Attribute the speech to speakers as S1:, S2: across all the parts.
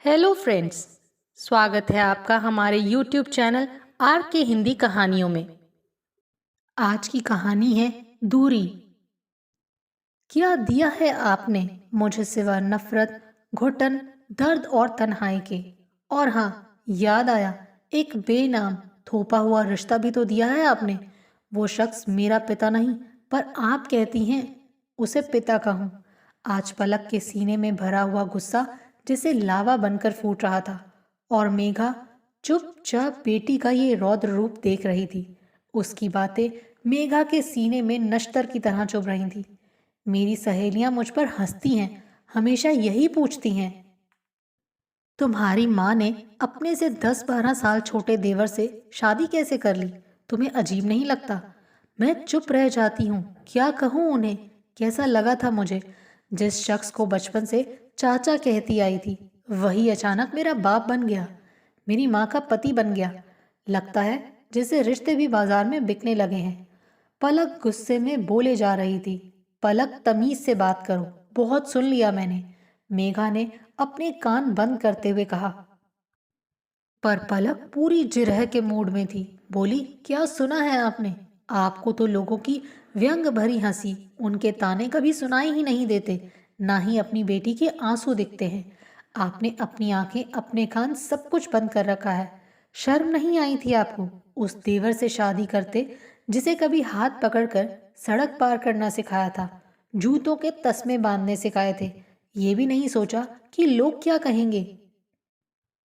S1: Hello friends. स्वागत है आपका हमारे यूट्यूब चैनल आर के हिंदी कहानियों में। आज की कहानी है दूरी। क्या दिया है आपने मुझे सिवा नफरत, घुटन, दर्द और तन्हाई के। और हाँ, याद आया, एक बेनाम थोपा हुआ रिश्ता भी तो दिया है आपने। वो शख्स मेरा पिता नहीं, पर आप कहती हैं उसे पिता कहूँ। आज पलक के सीने में भरा हुआ गुस्सा जैसे लावा बनकर फूट रहा था, और मेघा चुपचाप बेटी का ये रौद्र रूप देख रही थी। उसकी बातें मेघा के सीने में नश्तर की तरह चुभ रही थी। मेरी सहेलियां मुझ पर हंसती हैं, हमेशा यही पूछती हैं, तुम्हारी माँ ने अपने से 10-12 साल छोटे देवर से शादी कैसे कर ली? तुम्हें अजीब नहीं लगता? मैं चुप रह जाती हूँ। क्या कहूँ उन्हें? कैसा लगा था मुझे? जिस शख्स को बचपन से चाचा कहती आई थी, वही अचानक मेरा बाप बन गया, मेरी माँ का पति बन गया। लगता है जैसे रिश्ते भी बाजार में बिकने लगे हैं। पलक गुस्से में बोले जा रही थी। पलक, तमीज से बात करो, बहुत सुन लिया मैंने। मेघा ने अपने कान बंद करते हुए कहा। पर पलक पूरी जिरह के मूड में थी। बोली, क्या सुना है आपने? आपको तो लोगों की व्यंग भरी हंसी, उनके ताने कभी सुनाई ही नहीं देते, ना ही अपनी बेटी के आंसू दिखते हैं। आपने अपनी आंखें, अपने कान, सब कुछ बंद कर रखा है। शर्म नहीं आई थी आपको उस देवर से शादी करते जिसे कभी हाथ पकड़कर सड़क पार करना सिखाया था, जूतों के तस्मे बांधने सिखाए थे। ये भी नहीं सोचा कि लोग क्या कहेंगे।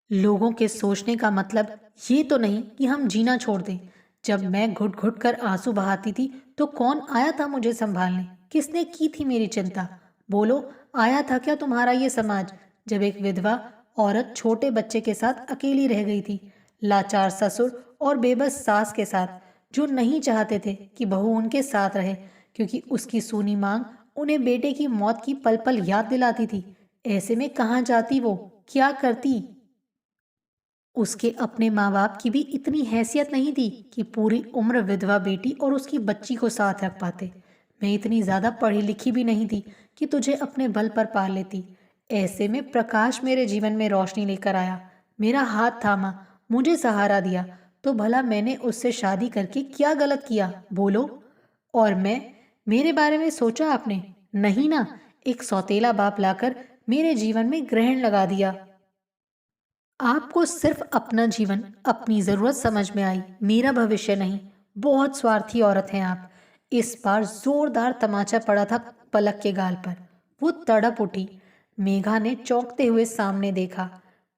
S1: लोगों के सोचने का मतलब ये तो नहीं कि हम जीना छोड़ दें। जब मैं घुट घुट कर आंसू बहाती थी तो कौन आया था मुझे संभालने? किसने की थी मेरी चिंता? बोलो, आया था क्या तुम्हारा ये समाज? जब एक विधवा औरत छोटे बच्चे के साथ अकेली रह गई थी, लाचार ससुर और बेबस सास के साथ, जो नहीं चाहते थे कि बहू उनके साथ रहे, क्योंकि उसकी सूनी मांग उन्हें बेटे की मौत की पल पल याद दिलाती थी। ऐसे में कहाँ जाती वो, क्या करती? उसके अपने माँ बाप की भी इतनी हैसियत नहीं थी कि पूरी उम्र विधवा बेटी और उसकी बच्ची को साथ रख पाते। मैं इतनी ज्यादा पढ़ी लिखी भी नहीं थी कि तुझे अपने बल पर पाल लेती। ऐसे में प्रकाश मेरे जीवन में रोशनी लेकर आया, मेरा हाथ थामा, मुझे सहारा दिया। तो भला मैंने उससे शादी करके क्या गलत किया, बोलो? और मेरे बारे में सोचा आपने? नहीं ना। एक सौतेला बाप लाकर मेरे जीवन में ग्रहण लगा दिया। आपको सिर्फ अपना जीवन, अपनी जरूरत समझ में आई, मेरा भविष्य नहीं। बहुत स्वार्थी औरत हैं आप। इस बार जोरदार तमाचा पड़ा था पलक के गाल पर। वो तड़प उठी। मेघा ने चौंकते हुए सामने देखा।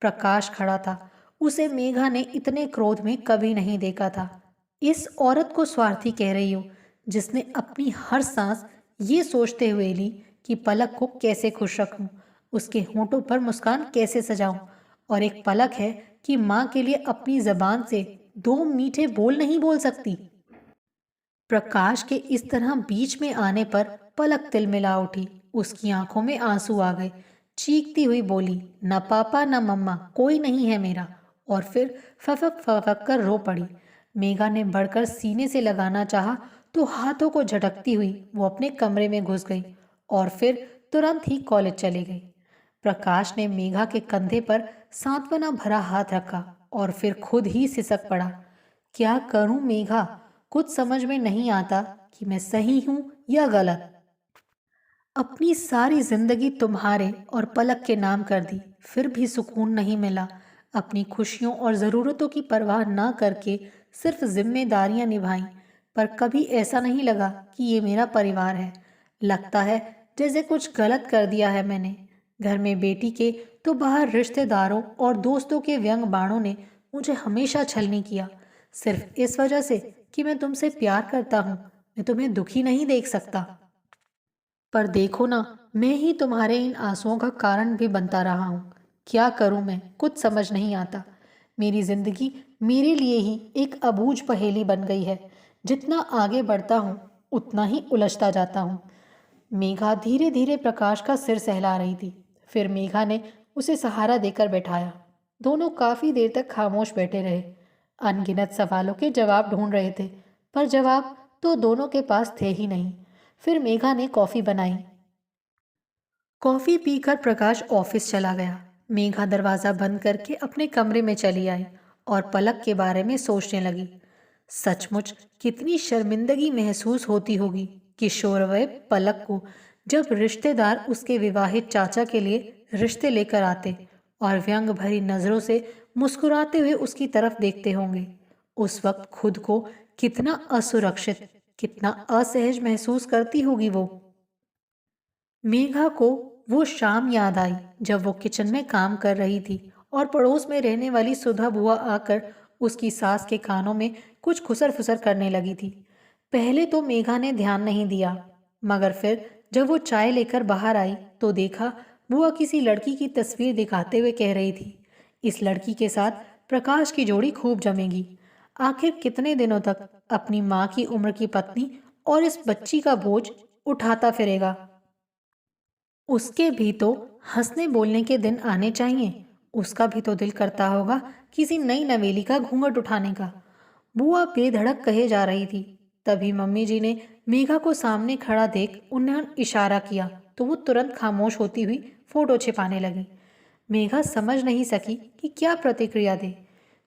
S1: प्रकाश खड़ा था। उसे मेघा ने इतने क्रोध में कभी नहीं देखा था। इस औरत को स्वार्थी कह रही हो, जिसने अपनी हर सांस ये सोचते हुए ली कि पलक को कैसे खुश रखूं, उसके होंठों पर मुस्कान कैसे सजाऊं। और एक पलक है कि माँ के लिए अपनी जबान से दो मीठे बोल नहीं बोल सकती। प्रकाश के इस तरह बीच में आने पर पलक तिलमिला उठी। उसकी आंखों में आंसू आ गए। चीखती हुई बोली, न पापा न मम्मा, कोई नहीं है मेरा। और फिर फफक फफक कर रो पड़ी। मेघा ने बढ़कर सीने से लगाना चाहा तो हाथों को झटकती हुई वो अपने कमरे में घुस गई और फिर तुरंत ही कॉलेज चली गई। प्रकाश ने मेघा के कंधे पर सांत्वना भरा हाथ रखा और फिर खुद ही सिसक पड़ा। क्या करूं मेघा, कुछ समझ में नहीं आता कि मैं सही हूं या गलत। अपनी सारी जिंदगी तुम्हारे और पलक के नाम कर दी, फिर भी सुकून नहीं मिला। अपनी खुशियों और ज़रूरतों की परवाह ना करके सिर्फ जिम्मेदारियां निभाई, पर कभी ऐसा नहीं लगा कि ये मेरा परिवार है। लगता है जैसे कुछ गलत कर दिया है मैंने। घर में बेटी के तो बाहर रिश्तेदारों और दोस्तों के व्यंग बाणों ने मुझे हमेशा छलनी किया, सिर्फ इस वजह से कि मैं तुमसे प्यार करता हूँ। मैं तुम्हें दुखी नहीं देख सकता। पर देखो ना, मैं ही तुम्हारे इन आंसुओं का कारण भी बनता रहा हूँ। क्या करूँ मैं, कुछ समझ नहीं आता। मेरी जिंदगी मेरे लिए ही एक अबूझ पहेली बन गई है। जितना आगे बढ़ता हूँ उतना ही उलझता जाता हूँ। मेघा धीरे धीरे प्रकाश का सिर सहला रही थी। फिर मेघा ने उसे सहारा देकर बैठाया। दोनों काफी देर तक खामोश बैठे रहे, अनगिनत सवालों के जवाब ढूंढ रहे थे, पर जवाब तो दोनों के पास थे ही नहीं। फिर मेघा ने कॉफी बनाई। कॉफी पीकर प्रकाश ऑफिस चला गया। मेघा दरवाजा बंद करके अपने कमरे में चली आई और पलक के बारे में सोचने लगी। सचमुच कितनी शर्मिंदगी महसूस होती होगी कि शौर्य पलक को जब रिश्तेदार उसके विवाहित चाचा के लिए रिश्ते लेकर आते और व्यंग भरी नजरों से मुस्कुराते हुए उसकी तरफ देखते होंगे। उस वक्त खुद को कितना असुरक्षित, कितना असहज महसूस करती होगी वो। मेघा को वो शाम याद आई जब वो किचन में काम कर रही थी और पड़ोस में रहने वाली सुधा बुआ आकर उसकी सास के कानों में कुछ खुसर फुसर करने लगी थी। पहले तो मेघा ने ध्यान नहीं दिया, मगर फिर जब वो चाय लेकर बाहर आई तो देखा बुआ किसी लड़की की तस्वीर दिखाते हुए कह रही थी, इस लड़की के साथ प्रकाश की जोड़ी खूब जमेगी। आखिर कितने दिनों तक अपनी माँ की उम्र की पत्नी और इस बच्ची का बोझ उठाता फिरेगा। उसके भी तो हंसने बोलने के दिन आने चाहिए। उसका भी तो दिल करता होगा किसी नई नवेली का घूंघट उठाने का। बुआ बेधड़क कहे जा रही थी, तभी मम्मी जी ने मेघा को सामने खड़ा देख उन्हें इशारा किया तो वो तुरंत खामोश होती हुई फोटो छिपाने लगी। मेघा समझ नहीं सकी कि क्या प्रतिक्रिया दे।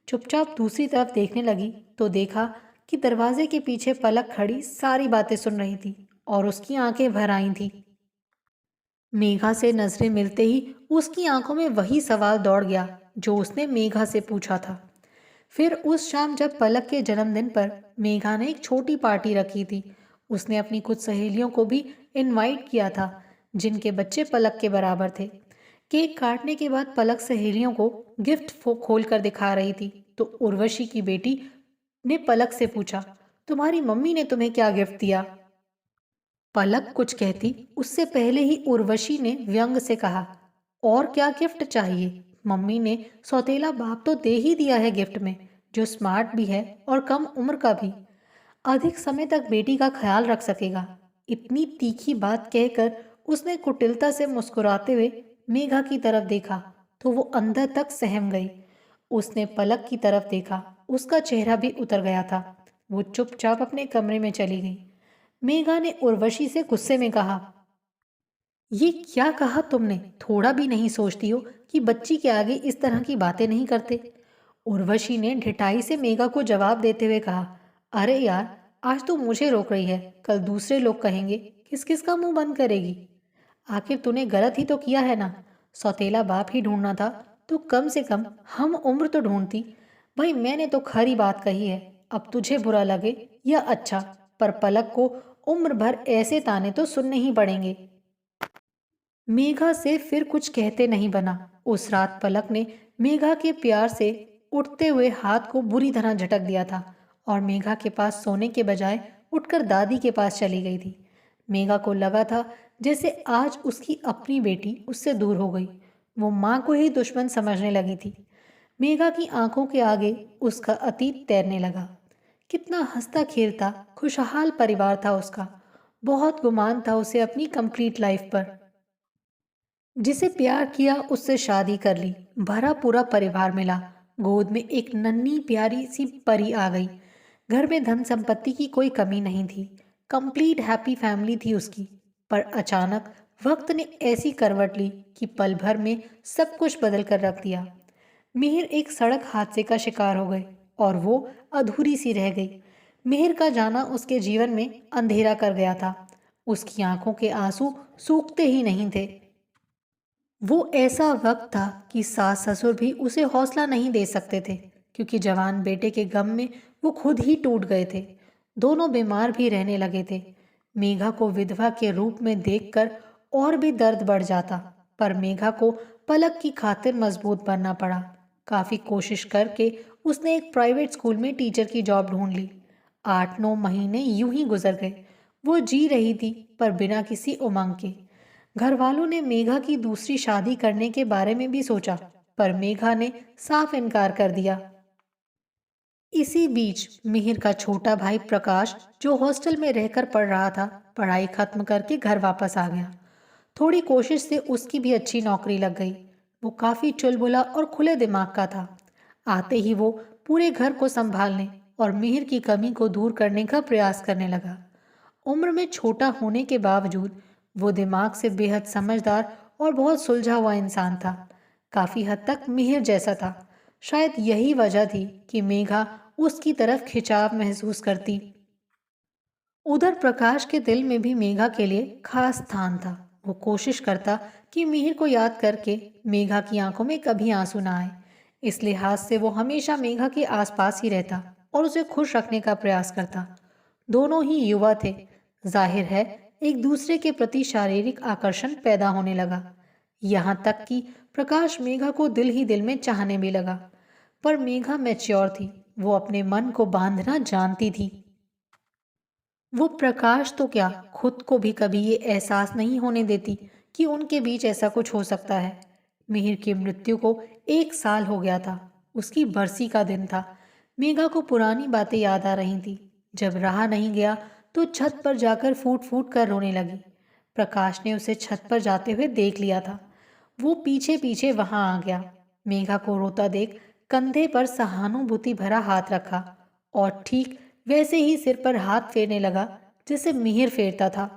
S1: चुपचाप दूसरी तरफ देखने लगी तो देखा कि दरवाजे के पीछे पलक खड़ी सारी बातें सुन रही थी और उसकी आंखें भर आई थी। मेघा से नजरें मिलते ही उसकी आंखों में वही सवाल दौड़ गया जो उसने मेघा से पूछा था। फिर उस शाम जब पलक के जन्मदिन पर मेघा ने एक छोटी पार्टी रखी थी, उसने अपनी कुछ सहेलियों को भी इनवाइट किया था जिनके बच्चे पलक के बराबर थे। केक काटने के बाद पलक सहेलियों को गिफ्ट खोल कर दिखा रही थी तो उर्वशी की बेटी ने पलक से पूछा, तुम्हारी मम्मी ने तुम्हें क्या गिफ्ट दिया? पलक कुछ कहती उससे पहले ही उर्वशी ने व्यंग से कहा, और क्या गिफ्ट चाहिए? मम्मी ने सौतेला बाप तो दे ही दिया है गिफ्ट में, जो स्मार्ट भी है और कम उम्र का भी, अधिक समय तक बेटी का ख्याल रख सकेगा। इतनी तीखी बात कहकर उसने कुटिलता से मुस्कुराते हुए मेघा की तरफ देखा तो वो अंदर तक सहम गई। उसने पलक की तरफ देखा, उसका चेहरा भी उतर गया था। वो चुपचाप अपने कमरे में चली गई। मेघा ने उर्वशी से गुस्से में कहा, ये क्या कहा तुमने? थोड़ा भी नहीं सोचती हो कि बच्ची के आगे इस तरह की बातें नहीं करते? उर्वशी ने ढिठाई से मेघा को जवाब देते हुए कहा, अरे यार, आज तो मुझे रोक रही है, कल दूसरे लोग कहेंगे, किस किस का मुंह बंद करेगी? आखिर तूने गलत ही तो किया है ना। सौतेला बाप ही ढूंढना था तो कम से कम हम उम्र तो ढूंढती। भाई मैंने तो खरी बात कही है, अब तुझे बुरा लगे या अच्छा, पर पलक को उम्र भर ऐसे ताने तो सुनने ही पड़ेंगे। मेघा से फिर कुछ कहते नहीं बना। उस रात पलक ने मेघा के प्यार से उठते हुए हाथ को बुरी तरह झटक दिया था और मेघा के पास सोने के बजाय उठकर दादी के पास चली गई थी। मेघा को लगा था जैसे आज उसकी अपनी बेटी उससे दूर हो गई। वो माँ को ही दुश्मन समझने लगी थी। मेघा की आंखों के आगे उसका अतीत तैरने लगा। कितना हंसता खेलता खुशहाल परिवार था उसका। बहुत गुमान था उसे अपनी कंप्लीट लाइफ पर। जिसे प्यार किया उससे शादी कर ली, भरा पूरा परिवार मिला, गोद में एक नन्ही प्यारी सी परी आ गई। घर में धन संपत्ति की कोई कमी नहीं थी, कंप्लीट हैप्पी फैमिली थी उसकी। पर अचानक वक्त ने ऐसी करवट ली कि पल भर में सब कुछ बदल कर रख दिया। मिहिर एक सड़क हादसे का शिकार हो गए और वो अधूरी सी रह गई। मिहिर का जाना उसके जीवन में अंधेरा कर गया था। उसकी आंखों के आंसू सूखते ही नहीं थे। वो ऐसा वक्त था कि सास ससुर भी उसे हौसला नहीं दे सकते थे, क्योंकि जवान बेटे के गम में वो खुद ही टूट गए थे। दोनों बीमार भी रहने लगे थे। मेघा को विधवा के रूप में देखकर और भी दर्द बढ़ जाता, पर मेघा को पलक की खातिर मजबूत बनना पड़ा। काफी कोशिश करके उसने एक प्राइवेट स्कूल में टीचर की जॉब ढूंढ ली। 8-9 महीने यूं ही गुजर गए। वो जी रही थी, पर बिना किसी उमंग के। घर वालों ने मेघा की दूसरी शादी करने के बारे में भी सोचा, पर मेघा ने साफ इनकार कर दिया। इसी बीच मिहिर का छोटा भाई प्रकाश, जो हॉस्टल में रहकर पढ़ रहा था, पढ़ाई खत्म करके घर वापस आ गया। थोड़ी कोशिश से उसकी भी अच्छी नौकरी लग गई। वो काफी चुलबुला और खुले दिमाग का था। आते ही वो पूरे घर को संभालने और मिहिर की कमी को दूर करने का प्रयास करने लगा। उम्र में छोटा होने के बावजूद वो दिमाग से बेहद समझदार और बहुत सुलझा हुआ इंसान था। काफी हद तक मिहिर जैसा था। शायद यही वजह थी कि मेघा उसकी तरफ खिंचाव महसूस करती। उधर प्रकाश के दिल में भी मेघा के लिए खास स्थान था। वो कोशिश करता कि मिहिर को याद करके मेघा की आंखों में कभी आंसू ना आए। इस लिहाज से वो हमेशा मेघा के आसपास ही रहता और उसे खुश रखने का प्रयास करता। दोनों ही युवा थे। जाहिर है एक दूसरे के प्रति शारीरिक आकर्षण पैदा होने लगा। यहाँ तक कि प्रकाश मेघा को दिल ही दिल में चाहने भी लगा। पर मेघा मैच्योर थी। वो अपने मन को बांधना जानती थी। वो प्रकाश तो क्या, खुद को भी कभी ये एहसास नहीं होने देती कि उनके बीच ऐसा कुछ हो सकता है। मिहिर की मृत्यु को 1 साल हो गया था। उसकी बरसी का दिन था। मेघा को पुरानी बातें याद आ रही थी। जब रहा नहीं गया तो छत पर जाकर फूट फूट कर रोने लगी। प्रकाश ने उसे छत पर जाते हुए देख लिया था। वो पीछे पीछे वहां आ गया। मेघा को रोता देख कंधे पर सहानुभूति भरा हाथ रखा और ठीक वैसे ही सिर पर हाथ फेरने लगा जैसे मिहिर फेरता था।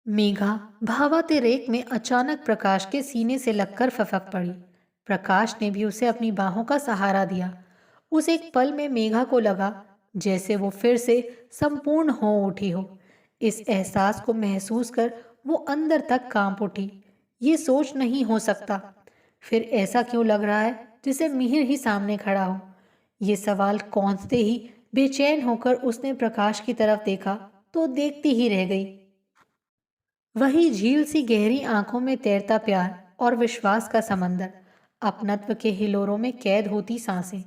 S1: मेघा भावातिरेक में अचानक प्रकाश के सीने से लगकर फपक पड़ी। प्रकाश ने भी उसे अपनी बाहों का सहारा दिया। उस एक पल में मेघा को लगा जैसे वो फिर से संपूर्ण हो उठी हो। इस एहसास को महसूस कर वो अंदर तक कांप उठी। ये सोच नहीं हो सकता। फिर ऐसा क्यों लग रहा है जैसे मिहिर ही सामने खड़ा हो। ये सवाल कौंधते ही बेचैन होकर उसने प्रकाश की तरफ देखा तो देखती ही रह गई। वही झील सी गहरी आंखों में तैरता प्यार और विश्वास का समंदर, अपनत्व के हिलोरों में कैद होती सांसें।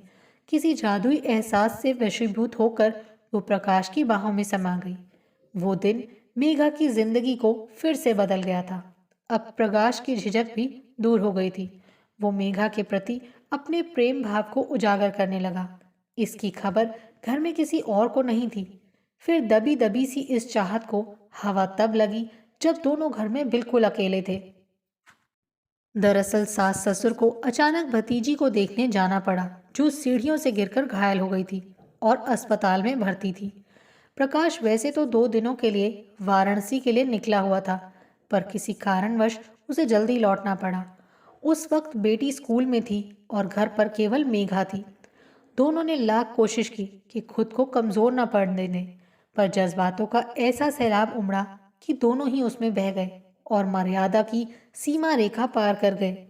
S1: किसी जादुई एहसास से वशीभूत होकर वो प्रकाश की बाहों में समा गई। वो दिन मेघा की जिंदगी को फिर से बदल गया था। अब प्रकाश की झिझक भी दूर हो गई थी। वो मेघा के प्रति अपने प्रेम भाव को उजागर करने लगा। इसकी खबर घर में किसी और को नहीं थी। फिर दबी दबी सी इस चाहत को हवा तब लगी जब दोनों घर में बिल्कुल अकेले थे। दरअसल सास ससुर को अचानक भतीजी को देखने जाना पड़ा, जो सीढ़ियों से गिरकर घायल हो गई थी और अस्पताल में भर्ती थी। प्रकाश वैसे तो 2 दिनों के लिए वाराणसी के लिए निकला हुआ था, पर किसी कारणवश उसे जल्दी लौटना पड़ा। उस वक्त बेटी स्कूल में थी और घर पर केवल मेघा थी। दोनों ने लाख कोशिश की कि खुद को कमजोर न पड़ने दें, पर जज्बातों का ऐसा सैलाब उमड़ा कि दोनों ही उसमें बह गए और मर्यादा की सीमा रेखा पार कर गए।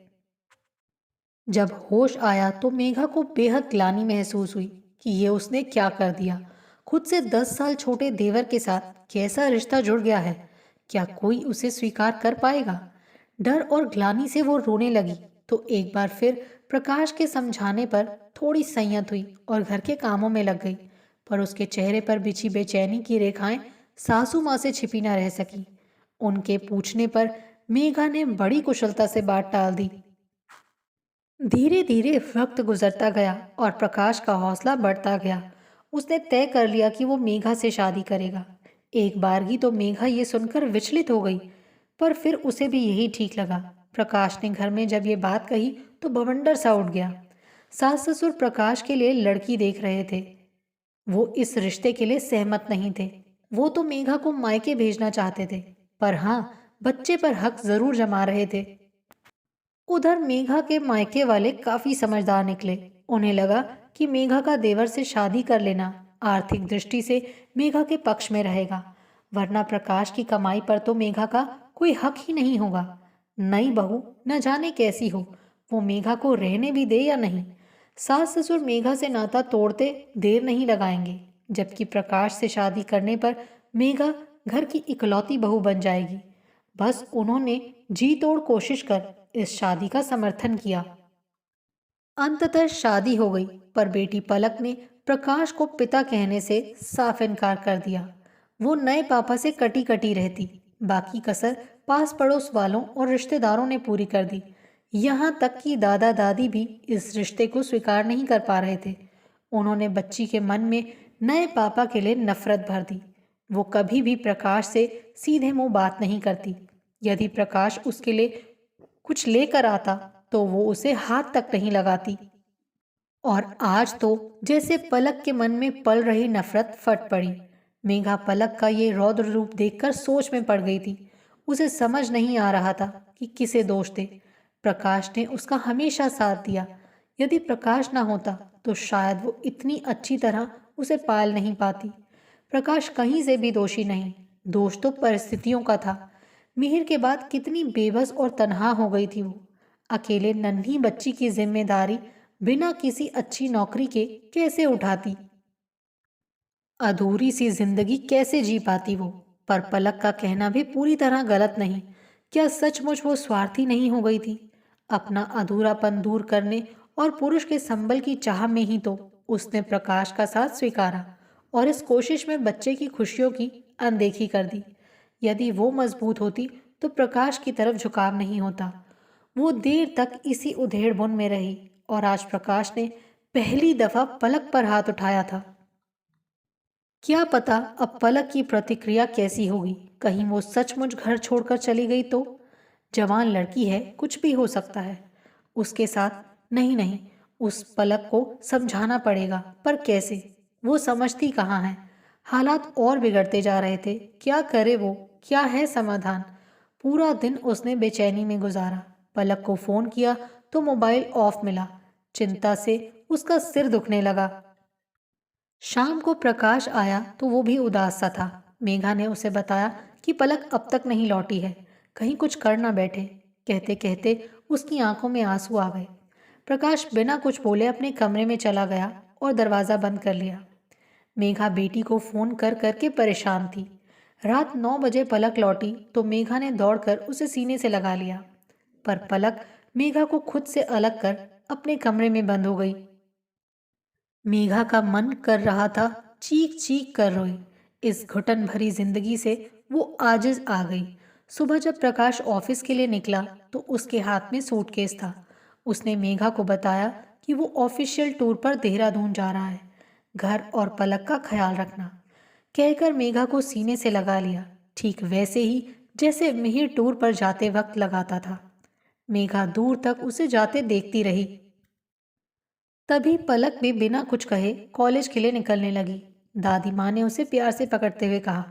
S1: जब होश आया तो मेघा को बेहद ग्लानि महसूस हुई कि ये उसने क्या कर दिया। खुद से 10 साल छोटे देवर के साथ कैसा रिश्ता जुड़ गया है। क्या कोई उसे स्वीकार कर पाएगा। डर और ग्लानि से वो रोने लगी तो एक बार फिर प्रकाश के समझाने पर थोड़ी संयत हुई और घर के कामों में लग गई। पर उसके चेहरे पर बिछी बेचैनी की रेखाएं सासू माँ से छिपी न रह सकी। उनके पूछने पर मेघा ने बड़ी कुशलता से बात टाल दी। धीरे धीरे वक्त गुजरता गया और प्रकाश का हौसला बढ़ता गया। उसने तय कर लिया कि वो मेघा से शादी करेगा। एक बारगी तो मेघा ये सुनकर विचलित हो गई, पर फिर उसे भी यही ठीक लगा। प्रकाश ने घर में जब ये बात कही तो बवंडर सा उठ गया। सास ससुर प्रकाश के लिए लड़की देख रहे थे। वो इस रिश्ते के लिए सहमत नहीं थे। वो तो मेघा को मायके भेजना चाहते थे, पर हाँ, बच्चे पर हक जरूर जमा रहे थे। उधर मेघा के मायके वाले काफी समझदार निकले। उन्हें लगा कि मेघा का देवर से शादी कर लेना आर्थिक दृष्टि से मेघा के पक्ष में रहेगा, वरना प्रकाश की कमाई पर तो मेघा का कोई हक ही नहीं होगा। नई बहू न जाने कैसी हो, वो मेघा को रहने भी दे या नहीं। सास ससुर मेघा से नाता तोड़ते देर नहीं लगाएंगे, जबकि प्रकाश से शादी करने पर मेघा घर की इकलौती बहू बन जाएगी। बस उन्होंने जी तोड़ कोशिश कर इस शादी का समर्थन किया। अंततः शादी हो गई, पर बेटी पलक ने प्रकाश को पिता कहने से साफ इनकार कर दिया। वो नए पापा से कटी कटी रहती। बाकी कसर पास पड़ोस वालों और रिश्तेदारों ने पूरी कर दी। यहाँ तक कि दादा दादी भी इस रिश्ते को स्वीकार नहीं कर पा रहे थे। उन्होंने बच्ची के मन में नए पापा के लिए नफरत भर दी। वो कभी भी प्रकाश से सीधे मुंह बात नहीं करती। यदि प्रकाश उसके लिए कुछ लेकर आता तो वो उसे हाथ तक नहीं लगाती। और आज तो जैसे पलक के मन में पल रही नफरत फट पड़ी। मेघा पलक का ये रौद्र रूप देखकर सोच में पड़ गई थी। उसे समझ नहीं आ रहा था कि किसे दोष दे। प्रकाश ने उसका हमेशा साथ दिया। यदि प्रकाश ना होता तो शायद वो इतनी अच्छी तरह उसे पाल नहीं पाती। प्रकाश कहीं से भी दोषी नहीं, दोष तो परिस्थितियों का था। मिहिर के बाद कितनी बेबस और तन्हा हो गई थी वो। अकेले नन्ही बच्ची की जिम्मेदारी बिना किसी अच्छी नौकरी के कैसे उठाती? अधूरी सी जिंदगी कैसे जी पाती वो? पर पलक का कहना भी पूरी तरह गलत नहीं। क्या सचमुच वो स्वार्थी नहीं हो गई थी? अपना अधूरापन दूर करने और पुरुष के संबल की चाह में ही तो उसने प्रकाश का साथ स्वीकारा और इस कोशिश में बच्चे की खुशियों की अनदेखी कर दी। यदि वो मजबूत होती तो प्रकाश की तरफ झुकाव नहीं होता। वो देर तक इसी उधेड़बुन में रही और आज प्रकाश ने पहली दफा पलक पर हाथ उठाया था। क्या पता अब पलक की प्रतिक्रिया कैसी होगी? कहीं वो सचमुच घर छोड़कर चली गई तो? जवान लड़की है, कुछ भी हो सकता है उसके साथ। नहीं नहीं, उस पलक को समझाना पड़ेगा, पर कैसे? वो समझती कहाँ है? हालात और बिगड़ते जा रहे थे। क्या करे वो? क्या है समाधान? पूरा दिन उसने बेचैनी में गुजारा। पलक को फोन किया तो मोबाइल ऑफ मिला। चिंता से उसका सिर दुखने लगा। शाम को प्रकाश आया तो वो भी उदास सा था। मेघा ने उसे बताया कि पलक अब तक नहीं लौटी है, कहीं कुछ कर ना बैठे। कहते कहते उसकी आंखों में आंसू आ गए। प्रकाश बिना कुछ बोले अपने कमरे में चला गया और दरवाज़ा बंद कर लिया। मेघा बेटी को फोन कर करके परेशान थी। रात 9 बजे पलक लौटी तो मेघा ने दौड़कर उसे सीने से लगा लिया, पर पलक मेघा को खुद से अलग कर अपने कमरे में बंद हो गई। मेघा का मन कर रहा था चीख चीख कर रोए। इस घुटन भरी जिंदगी से वो आजिज आ गई। सुबह जब प्रकाश ऑफिस के लिए निकला तो उसके हाथ में सूटकेस था। उसने मेघा को बताया कि वो ऑफिशियल टूर पर देहरादून जा रहा है। घर और पलक का ख्याल रखना, कहकर मेघा को सीने से लगा लिया, ठीक वैसे ही जैसे मिहिर टूर पर जाते वक्त लगाता था। मेघा दूर तक उसे जाते देखती रही। तभी पलक भी बिना कुछ कहे कॉलेज के लिए निकलने लगी। दादी माँ ने उसे प्यार से पकड़ते हुए कहा,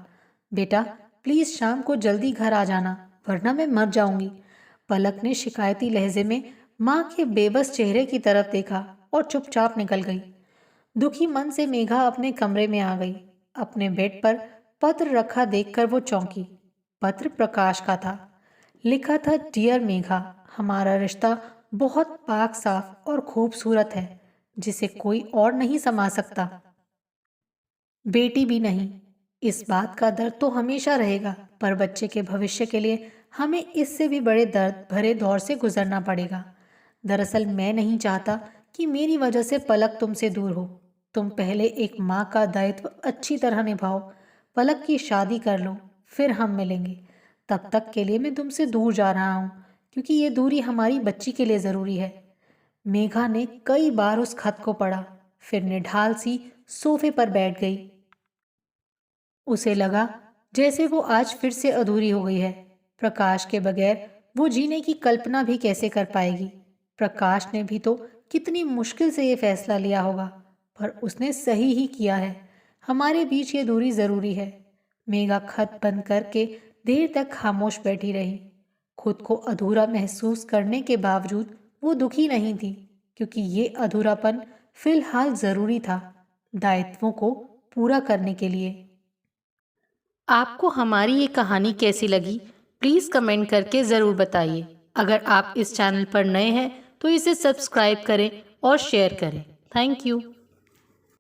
S1: बेटा प्लीज शाम को जल्दी घर आ जाना, वरना मैं मर जाऊंगी। पलक ने शिकायती लहजे में माँ के बेबस चेहरे की तरफ देखा और चुपचाप निकल गई। दुखी मन से मेघा अपने कमरे में आ गई। अपने बेड पर पत्र रखा देखकर वो चौंकी। पत्र प्रकाश का था। लिखा था, डियर मेघा, हमारा रिश्ता बहुत पाक साफ और खूबसूरत है, जिसे कोई और नहीं समा सकता, बेटी भी नहीं। इस बात का दर्द तो हमेशा रहेगा, पर बच्चे के भविष्य के लिए हमें इससे भी बड़े दर्द भरे दौर से गुजरना पड़ेगा। दरअसल मैं नहीं चाहता कि मेरी वजह से पलक तुमसे दूर हो। तुम पहले एक माँ का दायित्व अच्छी तरह निभाओ, पलक की शादी कर लो, फिर हम मिलेंगे। तब तक के लिए मैं तुमसे दूर जा रहा हूँ, क्योंकि ये दूरी हमारी बच्ची के लिए ज़रूरी है। मेघा ने कई बार उस खत को पढ़ा, फिर निढाल सी सोफे पर बैठ गई। उसे लगा जैसे वो आज फिर से अधूरी हो गई है। प्रकाश के बगैर वो जीने की कल्पना भी कैसे कर पाएगी? प्रकाश ने भी तो कितनी मुश्किल से ये फैसला लिया होगा, पर उसने सही ही किया है। हमारे बीच ये दूरी ज़रूरी है। मेघा खत बंद करके देर तक खामोश बैठी रही। खुद को अधूरा महसूस करने के बावजूद वो दुखी नहीं थी, क्योंकि ये अधूरापन फिलहाल ज़रूरी था दायित्वों को पूरा करने के लिए। आपको हमारी ये कहानी कैसी लगी, प्लीज़ कमेंट करके ज़रूर बताइए। अगर आप इस चैनल पर नए हैं तो इसे सब्सक्राइब करें और शेयर करें। Thank you.